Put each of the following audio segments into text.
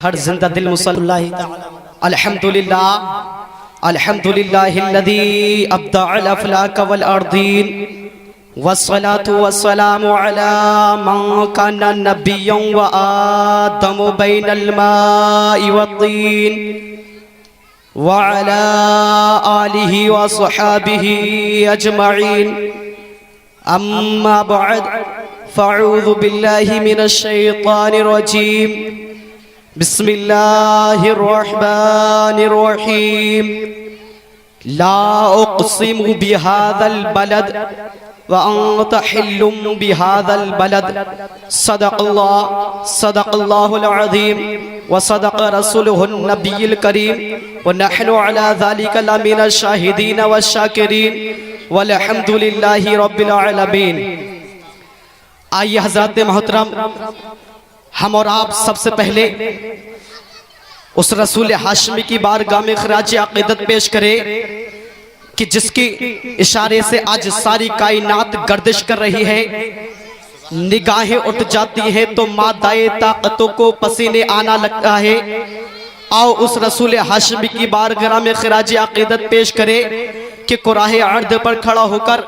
ہر زندہ دل مسلم الحمدللہ الذی ابدع الافلاک والارضین والصلاة والسلام علی من کان نبیا وآدم بین الماء والطین وعلى آلہ وصحابہ اجمعین اما بعد فاعوذ باللہ من الشیطان الرجیم بسم اللہ الرحمن الرحیم لا اقسم بهذا البلد وانت حل بهذا البلد صدق اللہ العظیم وصدق رسوله النبی الکریم ونحن على ذلك لمن الشاہدین والشاکرین والحمد للہ رب العالمین۔ آئیے حضرات محترم، ہم اور آپ سب سے پہلے اس رسول ہاشمی کی بارگاہ میں خراج عقیدت پیش کریں کہ جس کی اشارے سے آج ساری کائنات گردش کر رہی ہے، نگاہیں اٹھ جاتی ہیں تو مادائے طاقتوں کو پسینے آنا لگتا ہے۔ آؤ اس رسول ہاشمی کی بارگاہ میں خراج عقیدت پیش کریں کہ قراہ عرض پر کھڑا ہو کر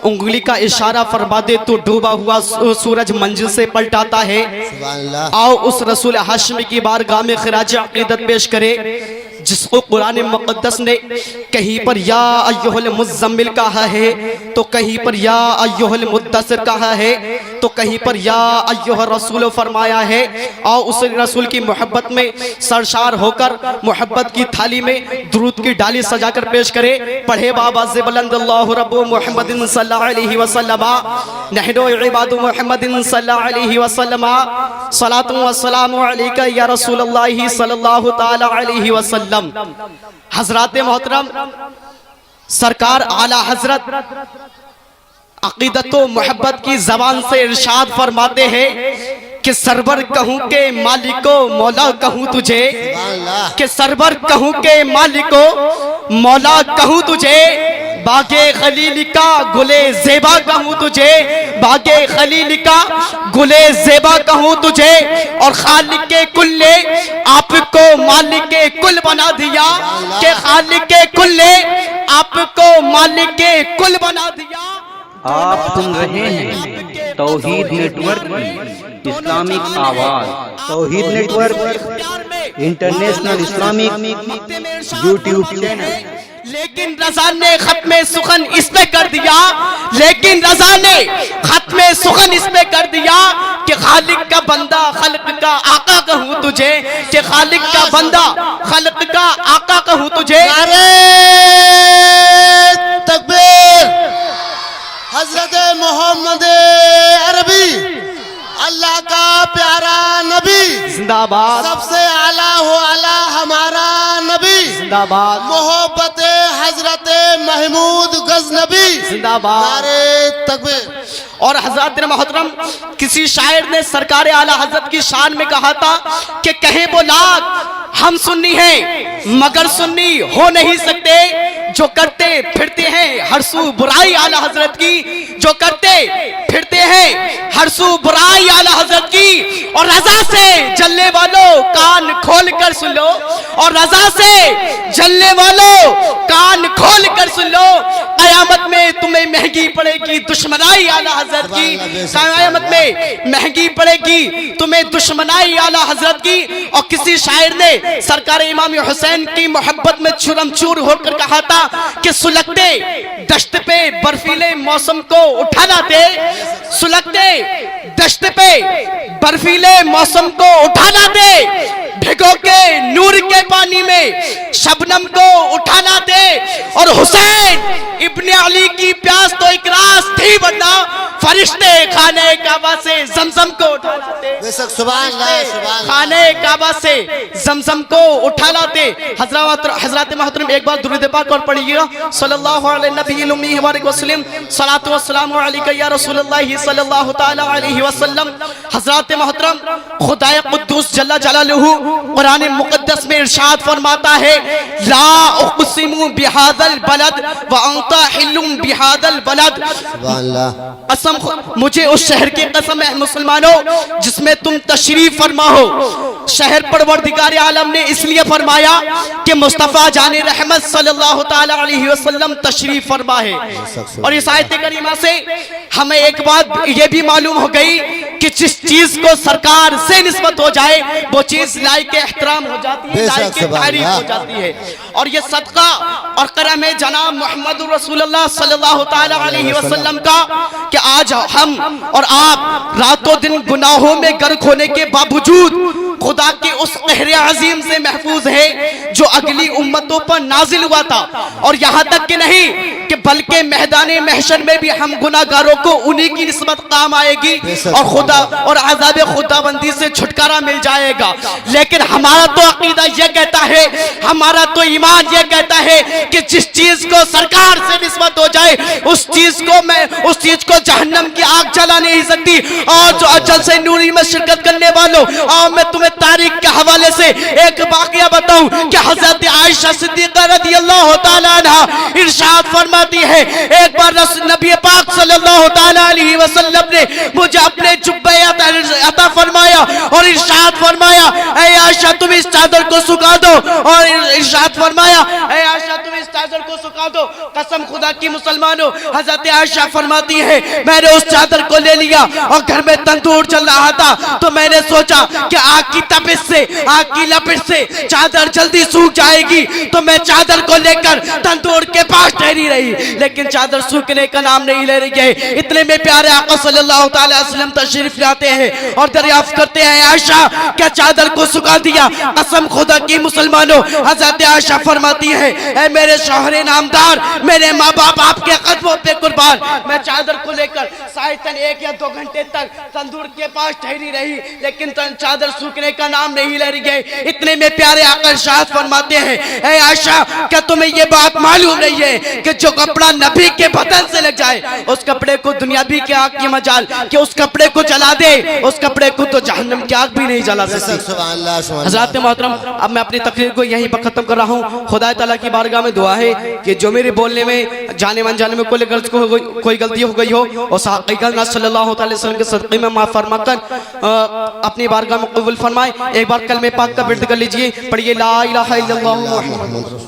انگلی کا اشارہ فرما دے تو ڈوبا ہوا سورج منزل سے پلٹاتا ہے۔ آؤ اس رسول ہاشمی کی بارگاہ میں خراج عقیدت پیش کرے جس کو قرآن مقدس نے کہیں پر یا ایھا المزمل کہا ہے تو کہیں پر یا ایھا المدثر کہا ہے تو کہیں پر یا ایھا الرسول فرمایا ہے۔ آؤ اس رسول کی محبت میں سرشار ہو کر محبت کی تھالی میں درود کی ڈالی سجا کر پیش کرے۔ پڑھے بابا سے بلند اللہ رب محمد صلی اللہ علیہ وسلم نحن عباد محمد صلی اللہ علیہ وسلم صلاۃ و سلام علیک یا رسول اللہ صلی اللہ تعالی علیہ وسلم۔ حضرات محترم، سرکار اعلی حضرت عقیدت و محبت کی زبان سے ارشاد فرماتے ہیں کہ سرور کہوں کہ مالکو مولا کہوں تجھے، کہ سرور کہوں کہ مالکو مولا کہوں تجھے، باغ خلیل کا گلے زیبا کہوں تجھے، باغ خلیل کا گلے زیبا کہوں تجھے، اور خالق کل نے آپ کو مالک کل بنا دیا، کہ خالق کل نے آپ کو مالک کل بنا دیا۔ آپ سن رہے ہیں توحید نیٹ ورک کی اسلامک آواز۔ Tauheed network international Islamic YouTube channel. لیکن رضا نے ختم سخن اس پہ کر دیا، لیکن رضا نے ختم سخن اس پہ کر دیا کہ خالق کا بندہ خلق کا آقا کہوں تجھے، کہ خالق کا بندہ خلق کا آقا کہوں تجھے۔ نعرہ تکبیر! حضرت محمد عربی اللہ کا پیارا نبی، زندہ باد، سب سے اعلیٰ و اعلیٰ ہمارا نبی، زندہ باد، محبت حضرت محمود غزنبی، زندہ باد، نعرہ تکبیر! اور حضرات محترم، کسی شاعر نے سرکار اعلیٰ حضرت کی شان میں کہا تھا کہ کہیں وہ لاکھ ہم سنی ہیں مگر سنی ہو نہیں سکتے، جو کرتے پھرتے ہیں ہر سو برائی اعلیٰ حضرت کی، جو کرتے پھرتے ہیں ہر سو برائی اعلیٰ حضرت کی۔ اور رضا سے جلنے والوں کان کھول کر سن لو، اور رضا سے جلنے والوں کان کھول کر سن لو، قیامت میں تمہیں مہنگی پڑے گی دشمنائی اعلیٰ حضرت کی، قیامت میں مہنگی پڑے گی تمہیں دشمنائی اعلیٰ حضرت کی۔ اور کسی شاعر نے سرکار امام حسین کی محبت میں چورم چور ہو کر کہا تھا کہ سلگتے دشت پہ برفیلے موسم کو اٹھا لاتے، سلگتے دشت پہ برفیلے موسم کو اٹھا لاتے، بھگو کے نور کے پانی میں شبنم کو اٹھا لاتے، اور حسین ابن علی کی پیاس تو ایک راس تھی ورنہ فرشتے خانہ کعبہ سے زمزم کو اٹھا لاتے، سبحان اللہ، سبحان اللہ، خانہ کعبہ سے زمزم کو اٹھا لاتے۔ حضرات محترم، ایک بار درود پاک اور پڑھیے صلی اللہ علیہ نبی الامی وسلم، صلاۃ و سلام علیک یا رسول اللہ صلی اللہ تعالی علیہ وسلم۔ حضرات محترم، خدا قدوس جل جلالہ قرآن مقدس میں ارشاد فرماتا ہے لا اقسم بهذا البلد وانت وانتا حلم بہذا البلد، سبحان اللہ، قسم مجھے اس شہر کی قسم ہے مسلمانوں جس میں تم تشریف فرما ہو۔ شہر پروردگار عالم نے اس لیے فرمایا کہ مصطفیٰ جان رحمت صلی اللہ تعالی علیہ وسلم تشریف فرما ہے۔ اور اس آیت کریمہ سے ہمیں ایک بات یہ بھی معلوم ہو گئی کہ جس چیز کو سرکار سے نسبت ہو جائے وہ چیز لائق احترام ہو جاتی ہے، لائق تعریف ہو جاتی ہے۔ اور یہ صدقہ اور کرم جناب محمد رسول اللہ صلی اللہ تعالی علیہ وسلم کا کہ آج ہم اور آپ راتوں دن گناہوں میں غرق ہونے کے باوجود خدا کے اس قہر عظیم سے محفوظ ہے جو اگلی امتوں پر نازل ہوا تھا۔ اور یہاں تک کہ نہیں کہ بلکہ میدان محشر میں بھی ہم گناہگاروں کو انہی کی نسبت کام آئے گی اور خدا اور عذاب خدا بندی سے چھٹکارا مل جائے گا۔ لیکن ہمارا تو عقیدہ یہ کہتا ہے، ہمارا تو ایمان یہ کہتا ہے کہ جس چیز کو سرکار سے نسبت ہو جائے اس چیز کو جہنم کی آگ جلا نہیں سکتی۔ اور جو اجل سے نوری میں شرکت کرنے والوں، اور میں تمہیں تاریخ کے حوالے سے ایک واقعہ بتاؤں کہ حضرت عائشہ صدیقہ رضی اللہ تعالیٰ عنہ ارشاد فرماتی ہے، ایک بار نبی پاک صلی اللہ تعالیٰ علیہ وسلم نے مجھے اپنے جبے عطا فرمایا اور ارشاد فرمایا اے عائشہ تم اس چادر کو سکھا دو، اور ارشاد فرمایا اے عائشہ تم اس چادر کو سکھا دو۔ قسم خدا کی مسلمانوں، حضرت عائشہ فرماتی ہے میں نے اس چادر کو لے لیا اور گھر میں تندور چل رہا تھا تو میں نے سوچا کہ آگ کی تپش سے، آگ کی لپٹ سے چادر جلدی سوکھ جائے گی، تو میں چادر کو لے کر تندور کے پاس ٹھہری رہی، لیکن چادر سوکھنے کا نام نہیں لے رہی ہے۔ اتنے میں پیارے آقا صلی اللہ تعالی وسلم تشریف لاتے ہیں اور دریافت کرتے ہیں عائشہ کیا چادر کو سکھا دیا؟ قسم خدا کی مسلمانوں، حضرت عائشہ فرماتی ہے اے میرے شوہر نامدار، میرے ماں باپ آپ کے قدموں پہ قربان، میں چادر کو لے کر سائتن 1 یا 2 گھنٹے تک تندور کے پاس ٹھہری رہی، لیکن چادر سوکھنے کا نام نہیں لے رہی ہے۔ اتنے میں پیارے آقا ارشاد فرماتے ہیں اے عائشہ کیا تمہیں یہ بات معلوم نہیں ہے کہ جو کپڑا نبی کے بدن سے لگ جائے اس کپڑے کو دنیاوی کی آگ کی مجال کہ اس کپڑے کو جلا دے، اس کپڑے کو تو جہنم کی آگ بھی نہیں جلا سکتی۔ سبحان اللہ، سبحان اللہ۔ حضرات محترم، اب میں اپنی تقریر کو یہیں پر ختم کر رہا ہوں۔ خدا تعالیٰ کی بارگاہ میں دعا ہے کہ جو میرے بولنے میں جانے من جانے میں کوئی غلطی ہو گئی ہو اور حقیقت صلی اللہ علیہ وسلم کے صدقے میں معاف فرما کر اپنی بارگاہ میں قبول فرمائے۔ ایک بار کلمہ پاک کا ورد کر لیجئے، پڑھیے لا الہ الا اللہ محمد